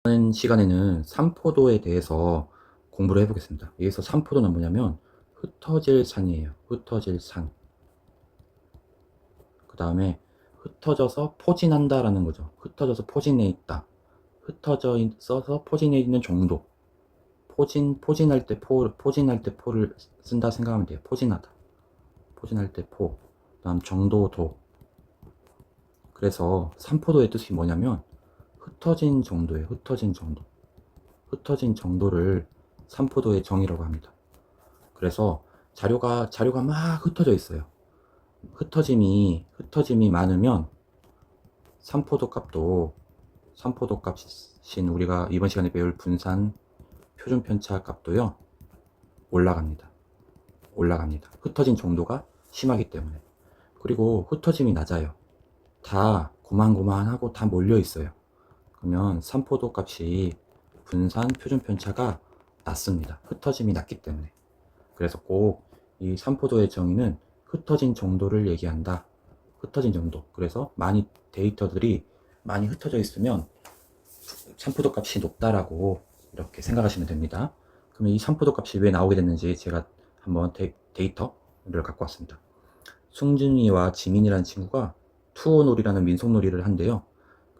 이번 시간에는 삼포도에 대해서 공부를 해보겠습니다. 여기서 삼포도는 뭐냐면 흩어질 산이에요. 흩어질 산. 그 다음에 흩어져서 포진한다 라는 거죠. 흩어져서 포진해 있다. 흩어져 있어서 포진해 있는 정도. 포진할 때 포진할 때 포를 쓴다 생각하면 돼요. 포진하다. 포진할 때 포. 그 다음 정도도. 그래서 삼포도의 뜻이 뭐냐면 흩어진 정도예요. 흩어진 정도. 흩어진 정도를 삼포도의 정의라고 합니다. 그래서 자료가 막 흩어져 있어요. 흩어짐이 많으면 삼포도 값인 우리가 이번 시간에 배울 분산 표준 편차 값도요 올라갑니다. 흩어진 정도가 심하기 때문에. 그리고 흩어짐이 낮아요. 다 고만고만하고 다 몰려 있어요. 그러면 삼포도 값이 분산 표준 편차가 낮습니다. 흩어짐이 낮기 때문에. 그래서 꼭 이 삼포도의 정의는 흩어진 정도를 얘기한다. 흩어진 정도. 그래서 데이터들이 많이 흩어져 있으면 삼포도 값이 높다라고 이렇게 생각하시면 됩니다. 그러면 이 삼포도 값이 왜 나오게 됐는지 제가 한번 데이터를 갖고 왔습니다. 승준이와 지민이라는 친구가 투어놀이라는 민속놀이를 한대요.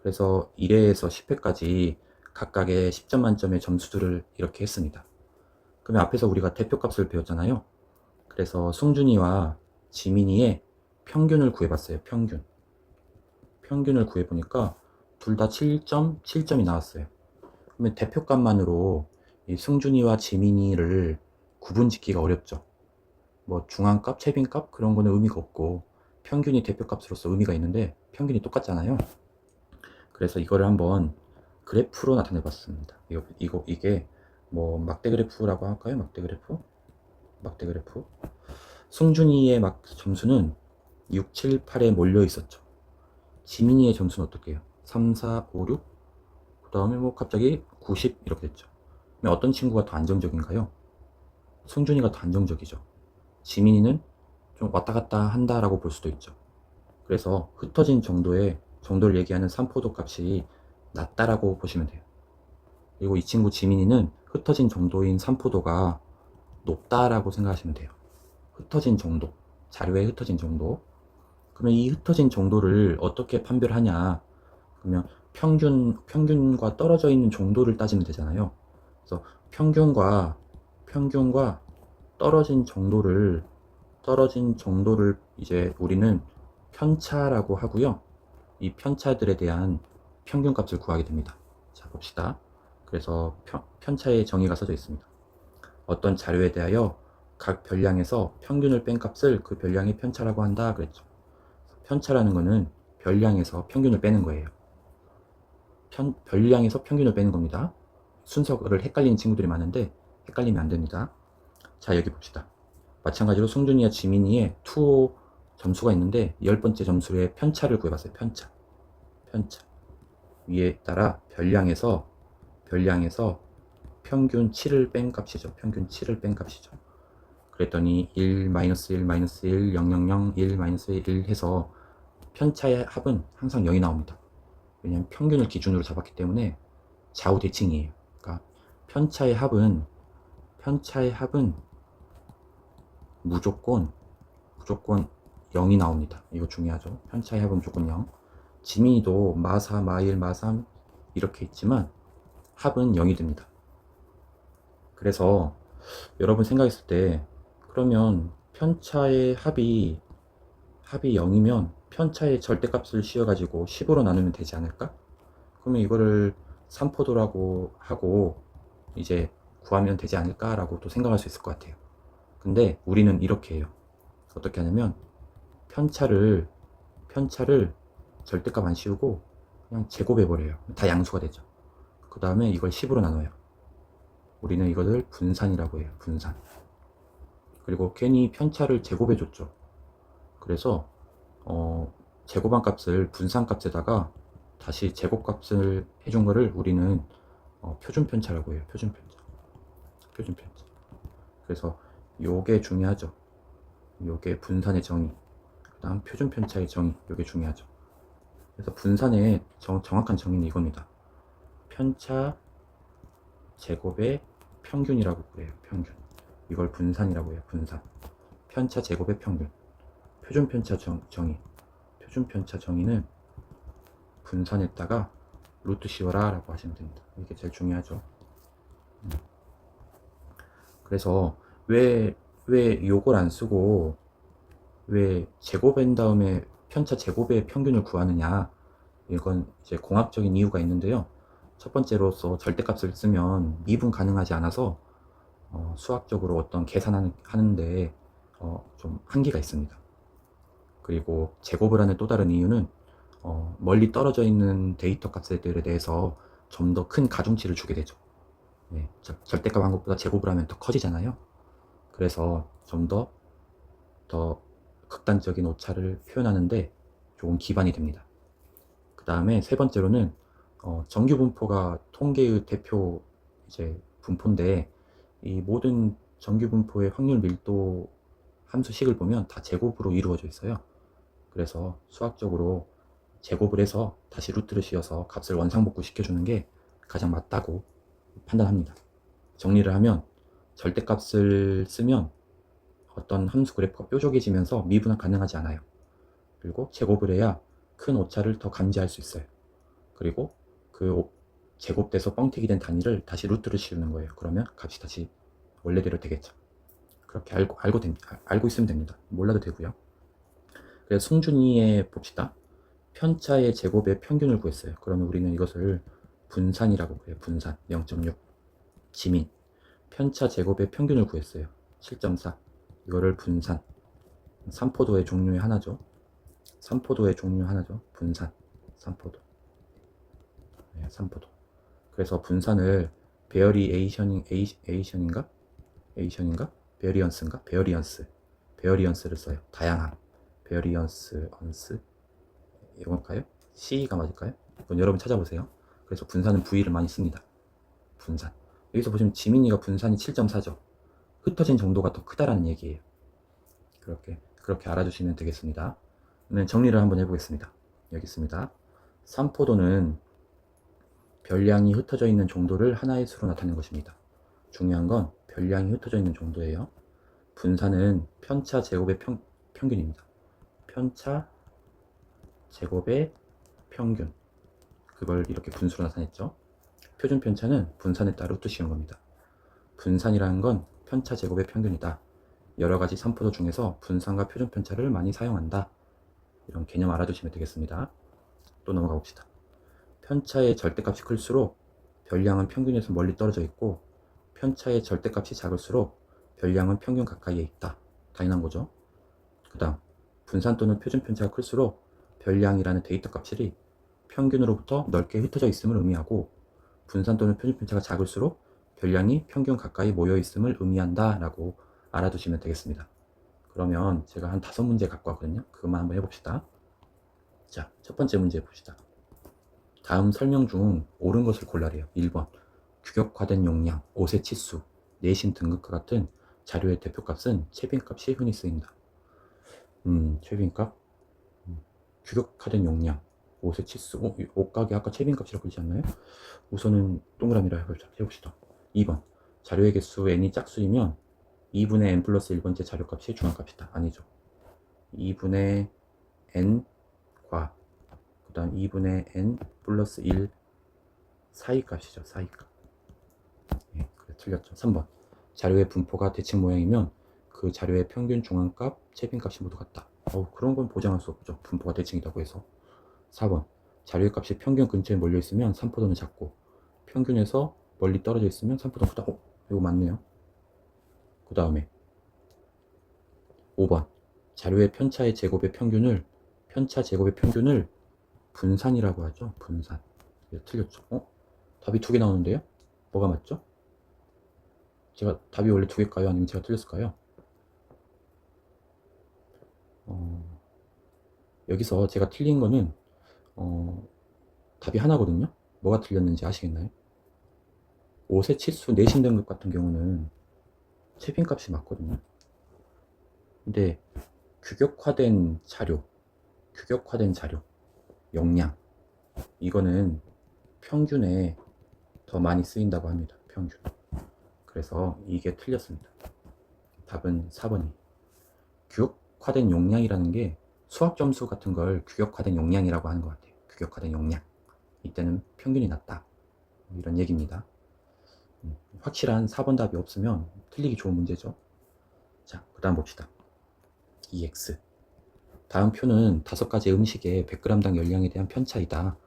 그래서 1회에서 10회까지 각각의 10점 만점의 점수들을 이렇게 했습니다. 그러면 앞에서 우리가 대표값을 배웠잖아요. 그래서 승준이와 지민이의 평균을 구해봤어요. 평균을 구해보니까 둘 다 7점이 나왔어요. 그러면 대표값만으로 이 승준이와 지민이를 구분짓기가 어렵죠. 뭐 중앙값, 최빈값 그런 거는 의미가 없고 평균이 대표값으로서 의미가 있는데 평균이 똑같잖아요. 그래서 이거를 한번 그래프로 나타내 봤습니다. 이게 뭐 막대 그래프라고 할까요? 막대 그래프. 승준이의 점수는 6, 7, 8에 몰려 있었죠. 지민이의 점수는 어떻게 해요? 3, 4, 5, 6? 그 다음에 뭐 갑자기 90 이렇게 됐죠. 그러면 어떤 친구가 더 안정적인가요? 승준이가 더 안정적이죠. 지민이는 좀 왔다 갔다 한다라고 볼 수도 있죠. 그래서 흩어진 정도를 얘기하는 삼포도 값이 낮다라고 보시면 돼요. 그리고 이 친구 지민이는 흩어진 정도인 삼포도가 높다라고 생각하시면 돼요. 흩어진 정도, 자료의 흩어진 정도. 그러면 이 흩어진 정도를 어떻게 판별하냐? 그러면 평균과 떨어져 있는 정도를 따지면 되잖아요. 그래서 평균과 떨어진 정도를 이제 우리는 편차라고 하고요. 이 편차들에 대한 평균값을 구하게 됩니다. 자, 봅시다. 그래서 편차의 정의가 써져 있습니다. 어떤 자료에 대하여 각 별량에서 평균을 뺀 값을 그 별량의 편차라고 한다 그랬죠. 편차라는 거는 별량에서 평균을 빼는 거예요. 별량에서 평균을 빼는 겁니다. 순서를 헷갈리는 친구들이 많은데 헷갈리면 안 됩니다. 자, 여기 봅시다. 마찬가지로 승준이와 지민이의 투호 점수가 있는데 10번째 점수의 편차를 구해봤어요. 편차. 위에 따라 별량에서 평균 7을 뺀 값이죠. 그랬더니 1, 마이너스 1, 마이너스 1, 0, 0, 0, 1, 마이너스 1 해서 편차의 합은 항상 0이 나옵니다. 왜냐하면 평균을 기준으로 잡았기 때문에 좌우 대칭이에요. 그러니까 편차의 합은 무조건 0이 나옵니다. 이거 중요하죠. 편차의 합은 무조건 0. 지민이도 마4, 마1, 마3 이렇게 있지만 합은 0이 됩니다. 그래서 여러분 생각했을 때 그러면 편차의 합이 0이면 편차의 절대값을 씌워가지고 10으로 나누면 되지 않을까? 그러면 이거를 삼포도라고 하고 이제 구하면 되지 않을까라고 또 생각할 수 있을 것 같아요. 근데 우리는 이렇게 해요. 어떻게 하냐면 편차를 절대값 안 씌우고 그냥 제곱해버려요. 다 양수가 되죠. 그 다음에 이걸 10으로 나눠요. 우리는 이것을 분산이라고 해요. 분산. 그리고 괜히 편차를 제곱해줬죠. 그래서 제곱한 값을 분산 값에다가 다시 제곱값을 해준 거를 우리는 표준 편차라고 해요. 표준 편차. 그래서 요게 중요하죠. 요게 분산의 정의. 그 다음 표준 편차의 정의. 요게 중요하죠. 그래서 분산의 정확한 정의는 이겁니다. 편차 제곱의 평균이라고 그래요. 평균. 이걸 분산이라고 해요. 분산. 편차 제곱의 평균. 표준 편차 정의. 표준 편차 정의는 분산했다가 루트 씌워라 라고 하시면 됩니다. 이게 제일 중요하죠. 그래서 왜 요걸 안 쓰고 왜 제곱한 다음에 편차 제곱의 평균을 구하느냐, 이건 이제 공학적인 이유가 있는데요. 첫 번째로서 절대값을 쓰면 미분 가능하지 않아서 수학적으로 어떤 계산하는데 좀 한계가 있습니다. 그리고 제곱을 하는 또 다른 이유는 멀리 떨어져 있는 데이터 값들에 대해서 좀 더 큰 가중치를 주게 되죠. 네, 절대값 한 것보다 제곱을 하면 더 커지잖아요. 그래서 좀 더 극단적인 오차를 표현하는데 좋은 기반이 됩니다. 그 다음에 세 번째로는 정규 분포가 통계의 대표 이제 분포인데, 이 모든 정규 분포의 확률 밀도 함수식을 보면 다 제곱으로 이루어져 있어요. 그래서 수학적으로 제곱을 해서 다시 루트를 씌워서 값을 원상복구 시켜주는 게 가장 맞다고 판단합니다. 정리를 하면 절대값을 쓰면 어떤 함수 그래프가 뾰족해지면서 미분은 가능하지 않아요. 그리고 제곱을 해야 큰 오차를 더 감지할 수 있어요. 그리고 그 제곱돼서 뻥튀기 된 단위를 다시 루트를 씌우는 거예요. 그러면 값이 다시 원래대로 되겠죠. 그렇게 알고 있으면 됩니다. 몰라도 되고요. 그래서 승준이에 봅시다. 편차의 제곱의 평균을 구했어요. 그러면 우리는 이것을 분산이라고 해요. 분산 0.6. 지민 편차 제곱의 평균을 구했어요. 7.4. 이거를 분산. 삼포도의 종류의 하나죠. 삼포도의 종류 하나죠. 분산. 삼포도. 네, 삼포도. 그래서 분산을 베어리에이션인가? 베어리언스를 써요. 다양함. 베어리언스 이건가요? C가 맞을까요? 이건 여러분 찾아보세요. 그래서 분산은 V를 많이 씁니다. 분산. 여기서 보시면 지민이가 분산이 7.4죠. 흩어진 정도가 더 크다라는 얘기예요. 그렇게 알아주시면 되겠습니다. 그러면 정리를 한번 해보겠습니다. 여기 있습니다. 삼포도는 별량이 흩어져 있는 정도를 하나의 수로 나타낸 것입니다. 중요한 건 별량이 흩어져 있는 정도예요. 분산은 편차 제곱의 평균입니다. 편차 제곱의 평균. 그걸 이렇게 분수로 나타냈죠. 표준 편차는 분산에 따라 루트 씌운 겁니다. 분산이라는 건 편차 제곱의 평균이다. 여러 가지 삼포도 중에서 분산과 표준 편차를 많이 사용한다. 이런 개념 알아두시면 되겠습니다. 또 넘어가 봅시다. 편차의 절대값이 클수록 별량은 평균에서 멀리 떨어져 있고, 편차의 절대값이 작을수록 별량은 평균 가까이에 있다. 당연한 거죠. 그 다음, 분산 또는 표준 편차가 클수록 별량이라는 데이터 값이 평균으로부터 넓게 흩어져 있음을 의미하고, 분산 또는 표준 편차가 작을수록 별량이 평균 가까이 모여 있음을 의미한다 라고 알아두시면 되겠습니다. 그러면 제가 한 5문제 갖고 왔거든요. 그것만 한번 해봅시다. 자, 첫 번째 문제 봅시다. 다음 설명 중 옳은 것을 골라래요. 1번 규격화된 용량, 옷의 치수, 내신 등급과 같은 자료의 대표값은 채빈값이 흔히 쓰인다. 채빈값, 규격화된 용량, 옷의 치수, 옷가게 아까 채빈값이라고 그러지 않나요? 우선은 동그라미라 해봅시다. 2번 자료의 개수 n이 짝수이면 2분의 n 플러스 1번째 자료값이 중앙값이다. 아니죠. 2분의 n과 그 다음 2분의 n 플러스 1 사이값이죠. 사이값. 예, 그래 틀렸죠. 3번 자료의 분포가 대칭 모양이면 그 자료의 평균 중앙값, 채빈값이 모두 같다. 그런 건 보장할 수 없죠. 분포가 대칭이라고 해서. 4번 자료의 값이 평균 근처에 몰려 있으면 삼포도는 작고, 평균에서 멀리 떨어져 있으면 삼포도는 크다. 이거 맞네요. 그 다음에 5번 자료의 편차 제곱의 평균을 분산이라고 하죠. 분산. 틀렸죠. 답이 2개 나오는데요. 뭐가 맞죠? 제가 답이 원래 2개일까요? 아니면 제가 틀렸을까요? 여기서 제가 틀린 거는 답이 하나거든요. 뭐가 틀렸는지 아시겠나요? 옷의 치수, 내신 등급 같은 경우는 채빈값이 맞거든요. 근데 규격화된 자료, 용량, 이거는 평균에 더 많이 쓰인다고 합니다. 평균. 그래서 이게 틀렸습니다. 답은 4번이. 규격화된 용량이라는 게 수학 점수 같은 걸 규격화된 용량이라고 하는 것 같아요. 규격화된 용량. 이때는 평균이 낮다. 이런 얘기입니다. 확실한 4번 답이 없으면 틀리기 좋은 문제죠. 자, 그 다음 봅시다. EX. 다음 표는 5가지 음식의 100g당 열량에 대한 편차이다.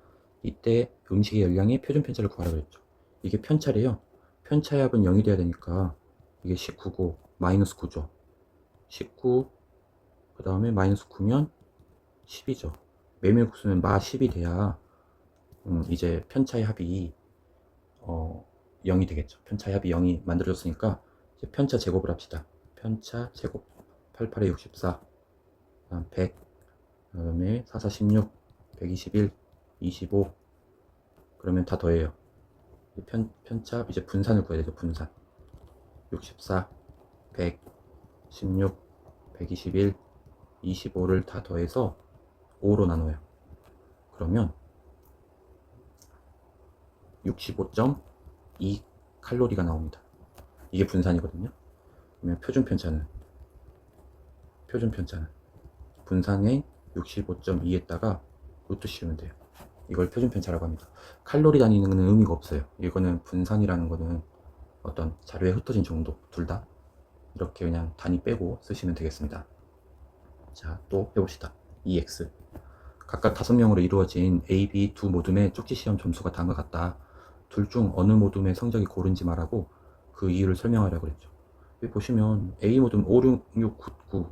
이때 음식의 열량의 표준 편차를 구하라 그랬죠. 이게 편차래요. 편차의 합은 0이 돼야 되니까 이게 19고 마이너스 9죠. 19, 그 다음에 마이너스 9면 10이죠. 메밀국수는 마 10이 돼야 이제 편차의 합이 0이 되겠죠. 편차의 합이 0이 만들어졌으니까 이제 편차 제곱을 합시다. 편차 제곱 88에 64, 그다음 100, 그다음에 4, 4, 16, 121, 25. 그러면 다 더해요. 편차 이제 분산을 구해야 되죠. 분산. 64, 100, 16, 121, 25를 다 더해서 5로 나눠요. 그러면 65.2 칼로리가 나옵니다. 이게 분산이거든요. 그러면 표준 편차는 분산의 65.2에다가 루트 씌우면 돼요. 이걸 표준 편차라고 합니다. 칼로리 단위는 의미가 없어요. 이거는 분산이라는 거는 어떤 자료에 흩어진 정도, 둘 다 이렇게 그냥 단위 빼고 쓰시면 되겠습니다. 자, 또 해봅시다. EX. 각각 5명으로 이루어진 A, B 두 모둠의 쪽지 시험 점수가 다음과 같다. 둘 중 어느 모둠의 성적이 고른지 말하고 그 이유를 설명하라고 그랬죠. 여기 보시면 A 모둠 5, 6, 6, 9, 9,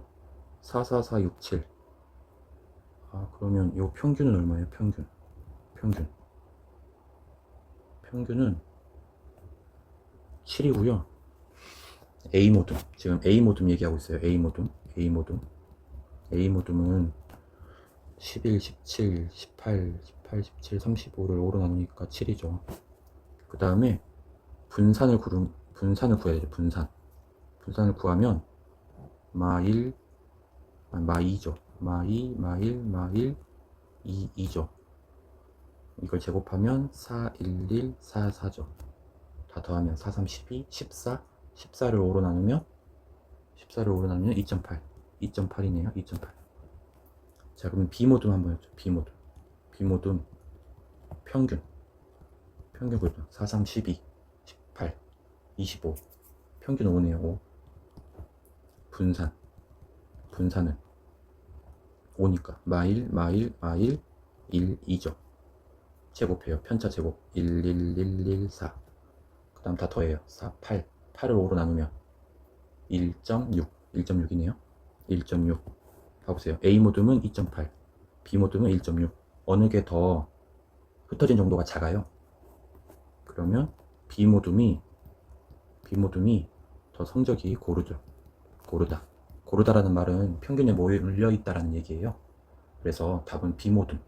4, 4, 4, 6, 7. 그러면 이 평균은 얼마예요? 평균은 7이고요. A 모둠, 지금 A 모둠 얘기하고 있어요. A 모둠은 11, 17, 18, 17, 35를 5로 나누니까 7이죠. 그 다음에 분산을 구해야 돼요. 분산을 구하면 마1, 마2죠. 마2, 마1, 마1, 2, 2죠. 이걸 제곱하면 4, 1, 1, 4, 4죠. 다 더하면 4, 3, 12, 14, 14를 5로 나누면 2.8. 2.8이네요. 2.8. 자, 그러면 B모둠 한번 해보죠. B모둠 평균 그죠. 4, 3, 12, 18, 25. 평균 5네요. 5. 분산은 5니까 마1, 마1, 마1, 1, 2죠. 제곱해요. 편차 제곱 1, 1, 1, 1, 4. 그 다음 다 더해요. 4, 8. 8을 5로 나누면 1.6. 1.6이네요. 1.6. 봐보세요. A 모둠은 2.8, B 모둠은 1.6. 어느 게 더 흩어진 정도가 작아요? 그러면 B 모둠이 더 성적이 고르다라는 말은 평균에 몰려 있다라는 얘기예요. 그래서 답은 B 모둠.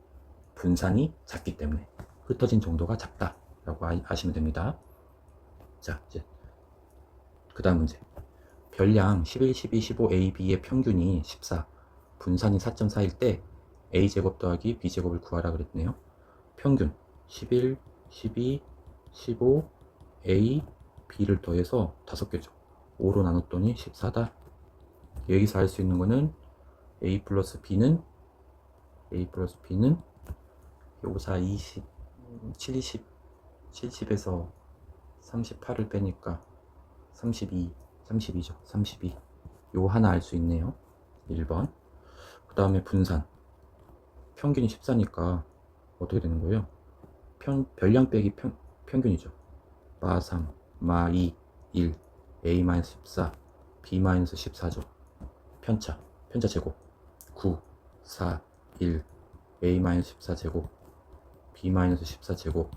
분산이 작기 때문에 흩어진 정도가 작다라고 아시면 됩니다. 자, 이제 그 다음 문제. 별량 11, 12, 15 A, B의 평균이 14, 분산이 4.4일 때 A제곱 더하기 B제곱을 구하라 그랬네요. 평균 11, 12, 15 A, B를 더해서 5개죠. 5로 나눴더니 14다. 여기서 알 수 있는 거는 A 플러스 B는 5, 4, 20, 70, 70에서 38을 빼니까 32죠. 32. 요 하나 알 수 있네요. 1번. 그 다음에 분산. 평균이 14니까 어떻게 되는 거예요? 별량 빼기 평균이죠. 마 3, 마 2, 1, A-14, B-14죠. 편차 제곱 9, 4, 1, A-14 제곱, B-14 제곱.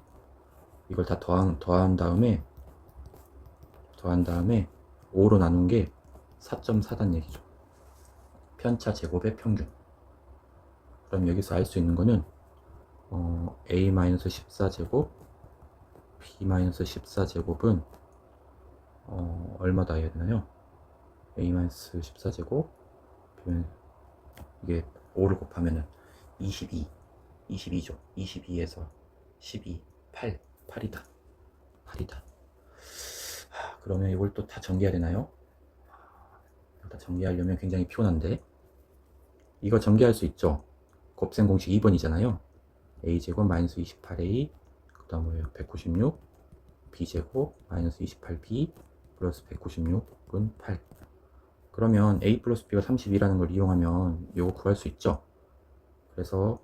이걸 다 더한 다음에 5로 나눈 게 4.4단 얘기죠. 편차 제곱의 평균. 그럼 여기서 알 수 있는 거는 A-14 제곱, B-14 제곱은 얼마다 해야 되나요? A-14 제곱, 이게 5를 곱하면은 22죠. 22에서 12, 8이다. 28이다. 그러면 이걸 또 다 전개해야 되나요? 다 전개하려면 굉장히 피곤한데. 이거 전개할 수 있죠. 곱셈 공식 2번이잖아요. a제곱 마이너스 28a 그 다음 뭐예요? 196 b제곱 마이너스 28b 플러스 196은 8. 그러면 a 플러스 b가 32라는 걸 이용하면 이거 구할 수 있죠. 그래서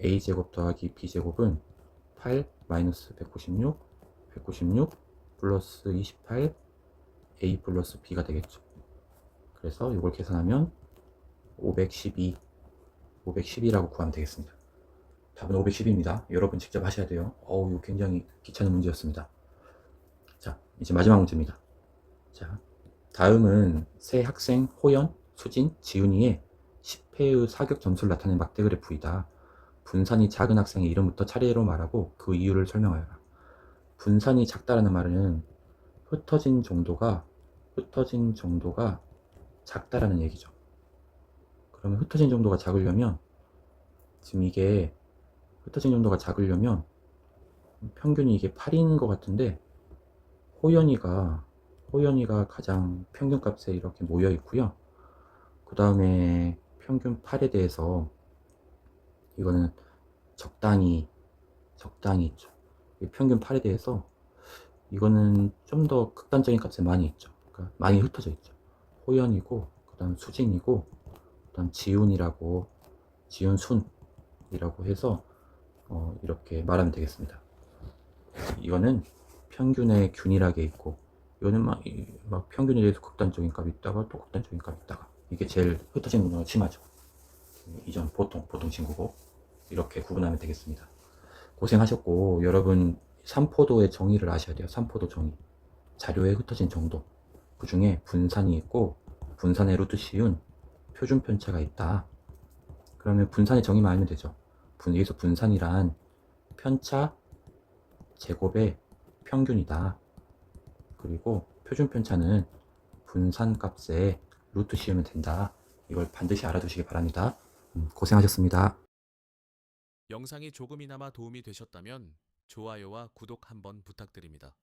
a제곱 더하기 b제곱은 8 마이너스 196 플러스 28 a 플러스 b가 되겠죠. 그래서 이걸 계산하면 512라고 구하면 되겠습니다. 답은 510입니다. 여러분 직접 하셔야 돼요. 이거 굉장히 귀찮은 문제였습니다. 자, 이제 마지막 문제입니다. 자, 다음은 새 학생 호연, 수진, 지훈이의 10회의 사격 점수를 나타낸 막대 그래프이다. 분산이 작은 학생의 이름부터 차례로 말하고 그 이유를 설명하여라. 분산이 작다라는 말은 흩어진 정도가 작다라는 얘기죠. 그러면 흩어진 정도가 작으려면 지금 이게 흩어진 정도가 작으려면 평균이 이게 8인 것 같은데 호연이가 가장 평균값에 이렇게 모여 있고요. 그 다음에 평균 8에 대해서 이거는 적당히 있죠. 평균 8에 대해서 이거는 좀 더 극단적인 값에 많이 있죠. 그러니까 많이 흩어져 있죠. 호연이고 그 다음 수진이고 그 다음 지훈순이라고 해서 이렇게 말하면 되겠습니다. 이거는 평균에 균일하게 있고 이거는 막 평균에 대해서 극단적인 값이 있다가 또 극단적인 값이 있다가 이게 제일 흩어지는 경우가 심하죠. 이전 보통 친구고 이렇게 구분하면 되겠습니다. 고생하셨고 여러분 3포도의 정의를 아셔야 돼요. 3포도 정의. 자료에 흩어진 정도. 그 중에 분산이 있고 분산의 루트 씌운 표준 편차가 있다. 그러면 분산의 정의만 알면 되죠. 여기서 분산이란 편차 제곱의 평균이다. 그리고 표준 편차는 분산 값에 루트 씌우면 된다. 이걸 반드시 알아두시기 바랍니다. 고생하셨습니다. 영상이 조금이나마 도움이 되셨다면 좋아요와 구독 한번 부탁드립니다.